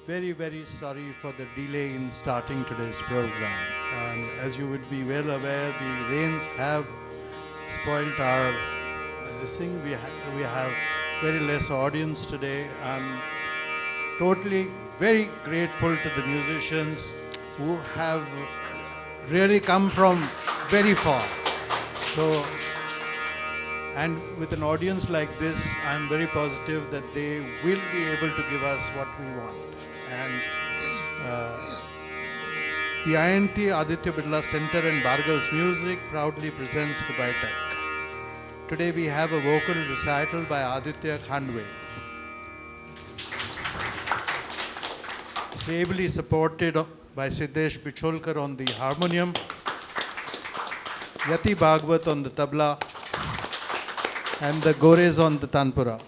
very, very sorry for the delay in starting today's program. And as you would be well aware, the rains have spoiled our this thing. We have very less audience today. I'm totally very grateful to the musicians who have really come from very far. So, and with an audience like this, I'm very positive that they will be able to give us what we want. And the INT-ADITYA BIRLA Center and BHARGAVA'S Music proudly presents the BITHAK. Today we have a vocal recital by Aditya KHANDWE. It's ably supported by Siddesh Bicholkar on the harmonium, Yati Bhagwat on the tabla, and the Gores on the tanpura.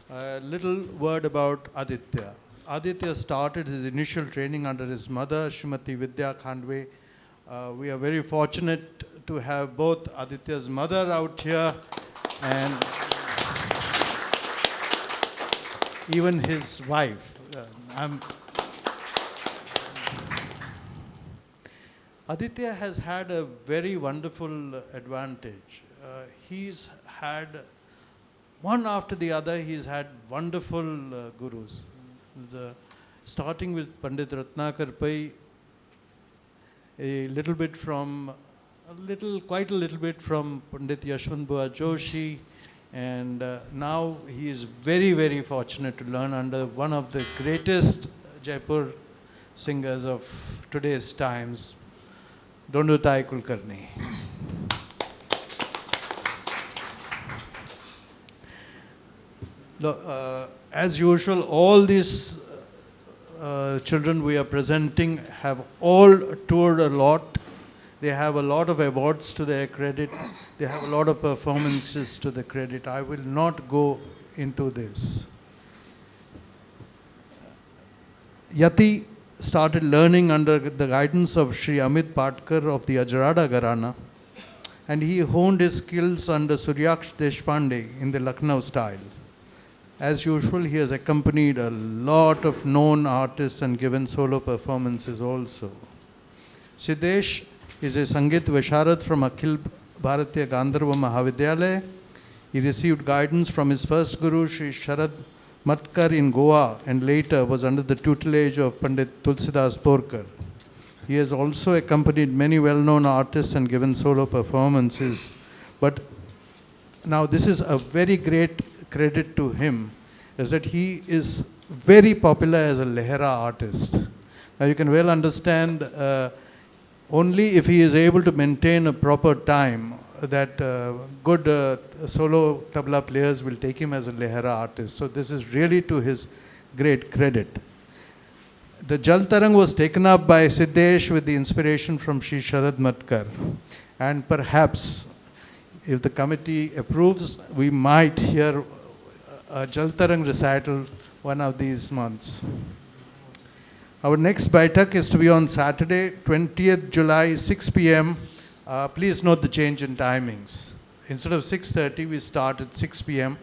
A little word about Aditya. Aditya started his initial training under his mother, Srimati Vidya KHANDWE. We are very fortunate to have both Aditya's mother out here and even his wife. Aditya has had a very wonderful advantage. He's had, one after the other, he's had wonderful gurus. Starting with Pandit Ratnakar Pai, quite a little bit from Pandit Yashwant Bua Joshi, and now he is very, very fortunate to learn under one of the greatest Jaipur singers of today's times, Dondutai Kulkarni. As usual, all these children we are presenting have all toured a lot. They have a lot of awards to their credit. They have a lot of performances to the credit. I will not go into this. Yati started learning under the guidance of Sri Amit Patkar of the Ajarada Gharana, and he honed his skills under Suryaksh Deshpande in the Lucknow style. As usual, he has accompanied a lot of known artists and given solo performances also. Siddesh is a Sangeet Visharad from Akhil Bharatiya Gandharva Mahavidyalaya. He received guidance from his first guru, Sri Sharad Matkar in Goa, and later was under the tutelage of Pandit Tulsidas Borkar. He has also accompanied many well-known artists and given solo performances. But now this is a very great credit to him, is that he is very popular as a Lehra artist. Now you can well understand only if he is able to maintain a proper time that good solo tabla players will take him as a Lehra artist. So this is really to his great credit. The Jal Tarang was taken up by Siddesh with the inspiration from Sri Sharad Matkar. And perhaps, if the committee approves, we might hear a Jal Tarang recital one of these months. Our next BITHAK is to be on Saturday, 20th July, 6 p.m. Please note the change in timings. Instead of 6:30, we start at 6 p.m.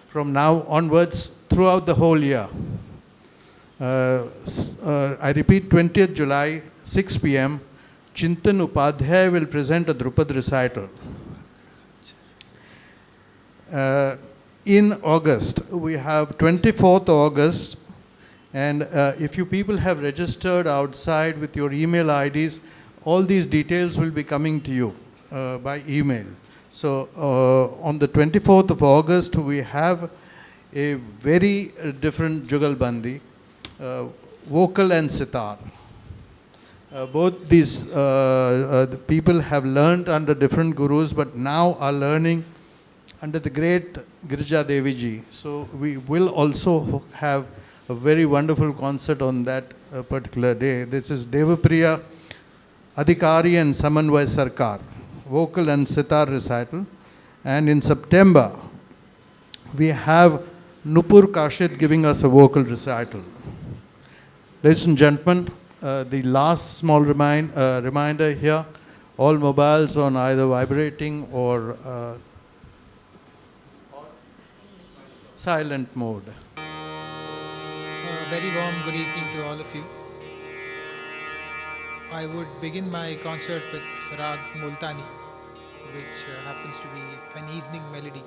from now onwards throughout the whole year. I repeat, 20th July, 6 p.m. Chintan Upadhyay will present a Drupad recital. In August, we have 24th August, and if you people have registered outside with your email IDs, all these details will be coming to you by email. So on the 24th of August, we have a very different Jugalbandi, vocal and sitar. Both these the people have learned under different gurus, but now are learning under the great Girija Devi ji. So we will also have a very wonderful concert on that particular day. This is Devapriya Adhikari and Samanvay Sarkar, vocal and sitar recital. And in September, we have Nupur Kashid giving us a vocal recital. Ladies and gentlemen, the last small reminder here, all mobiles on either vibrating or – silent mode. A very warm good evening to all of you. I would begin my concert with Rag Multani, which happens to be an evening melody,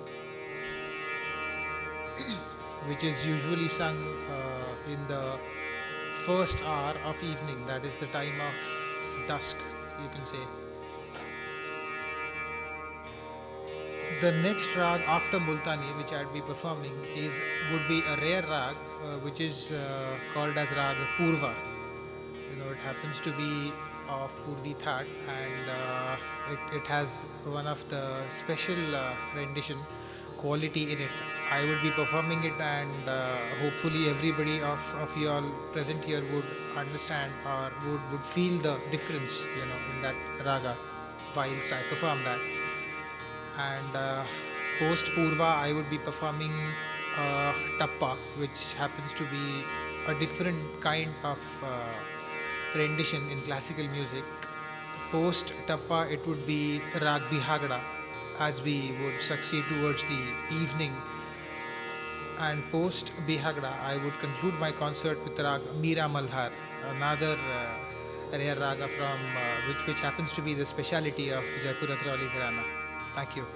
which is usually sung in the first hour of evening, that is the time of dusk, you can say. The next rag after Multani, which I'd be performing, would be a rare rag, which is called as Rag Purva. It happens to be of BAITHAK, and it has one of the special rendition quality in it. I would be performing it, and hopefully everybody of you all present here would understand or would feel the difference, in that raga whilst I perform that. And post Purva, I would be performing Tappa, which happens to be a different kind of rendition in classical music. Post Tappa, it would be Rag Bihagda, as we would succeed towards the evening. And post Bihagda, I would conclude my concert with Rag Meera Malhar, another rare raga from which happens to be the speciality of Jaipur Atrauli Gharana. Thank you.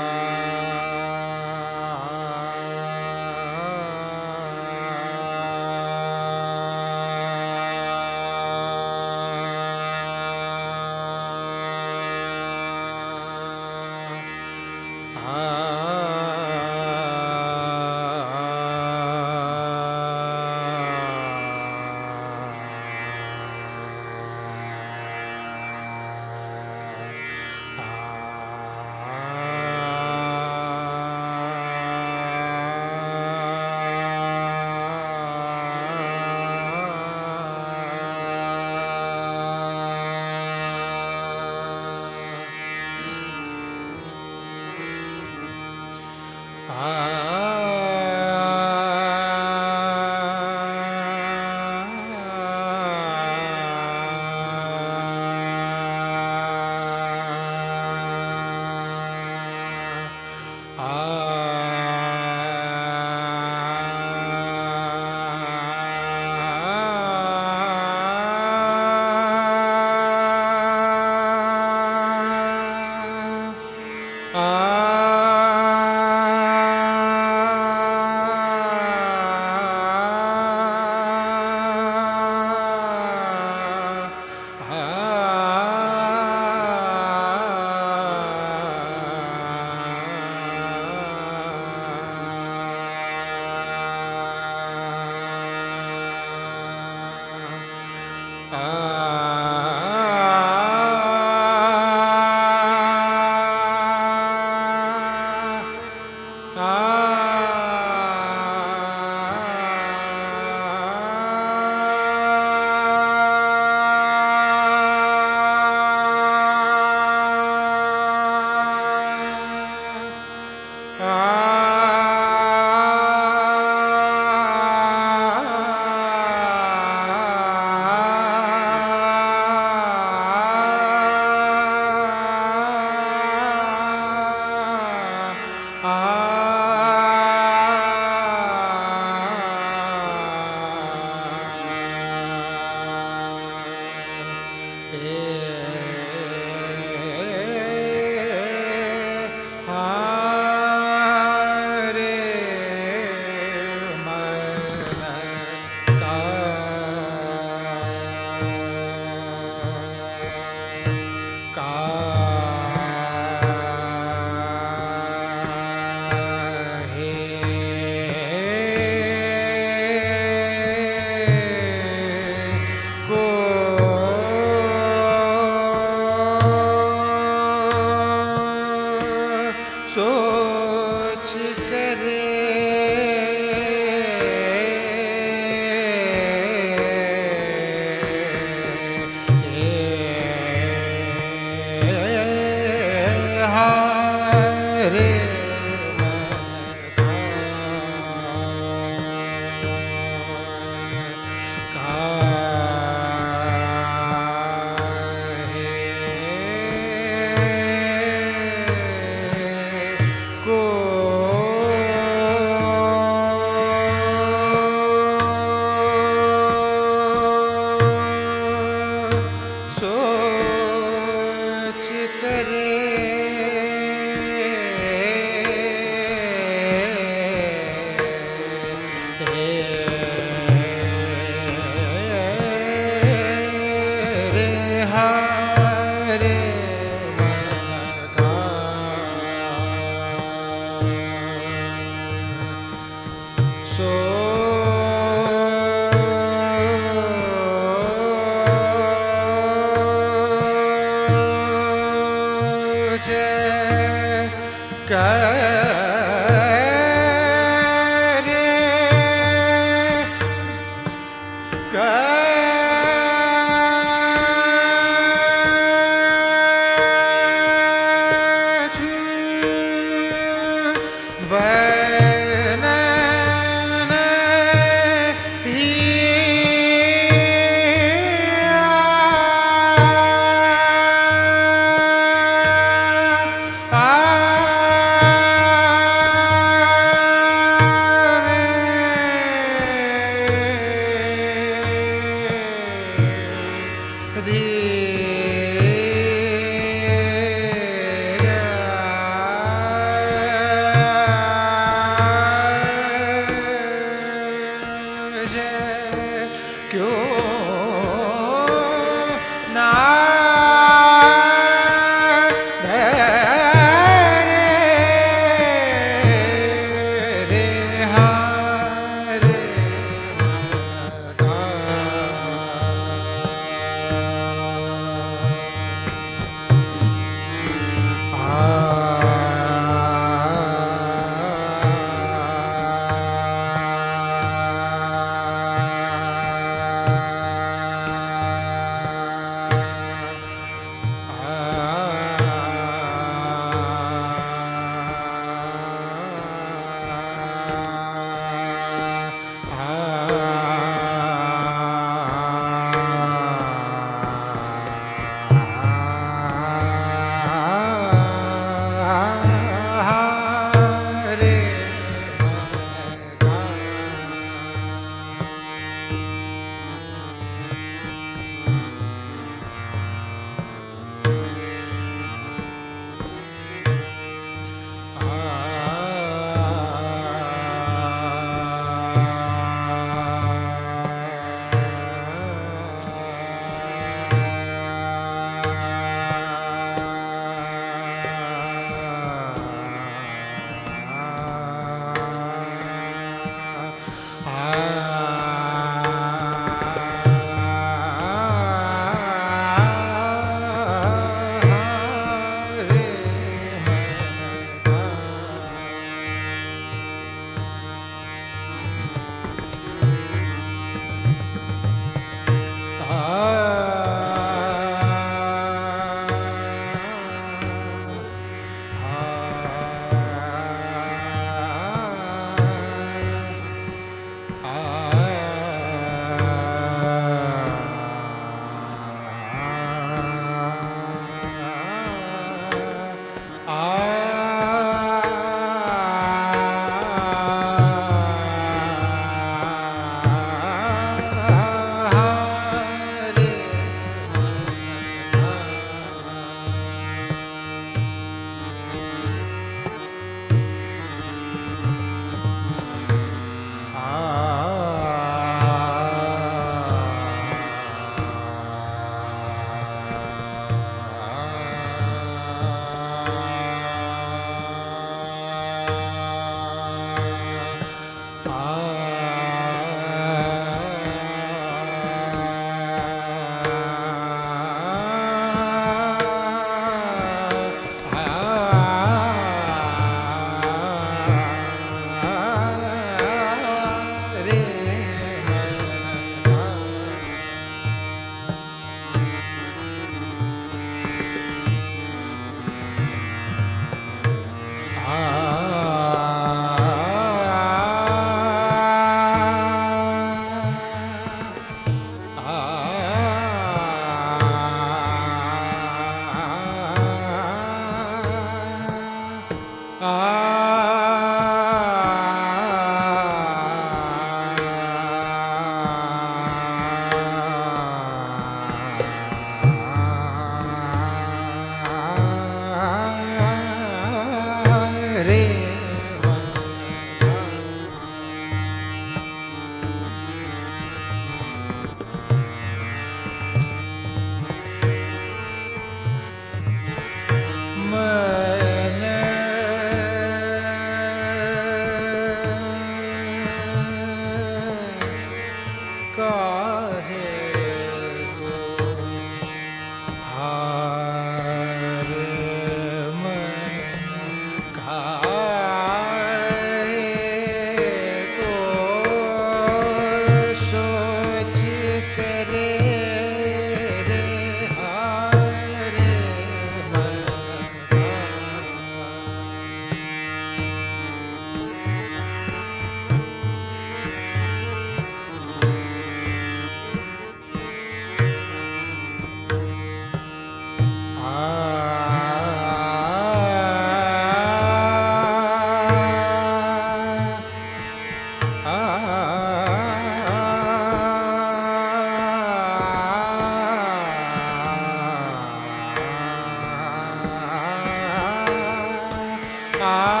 Uh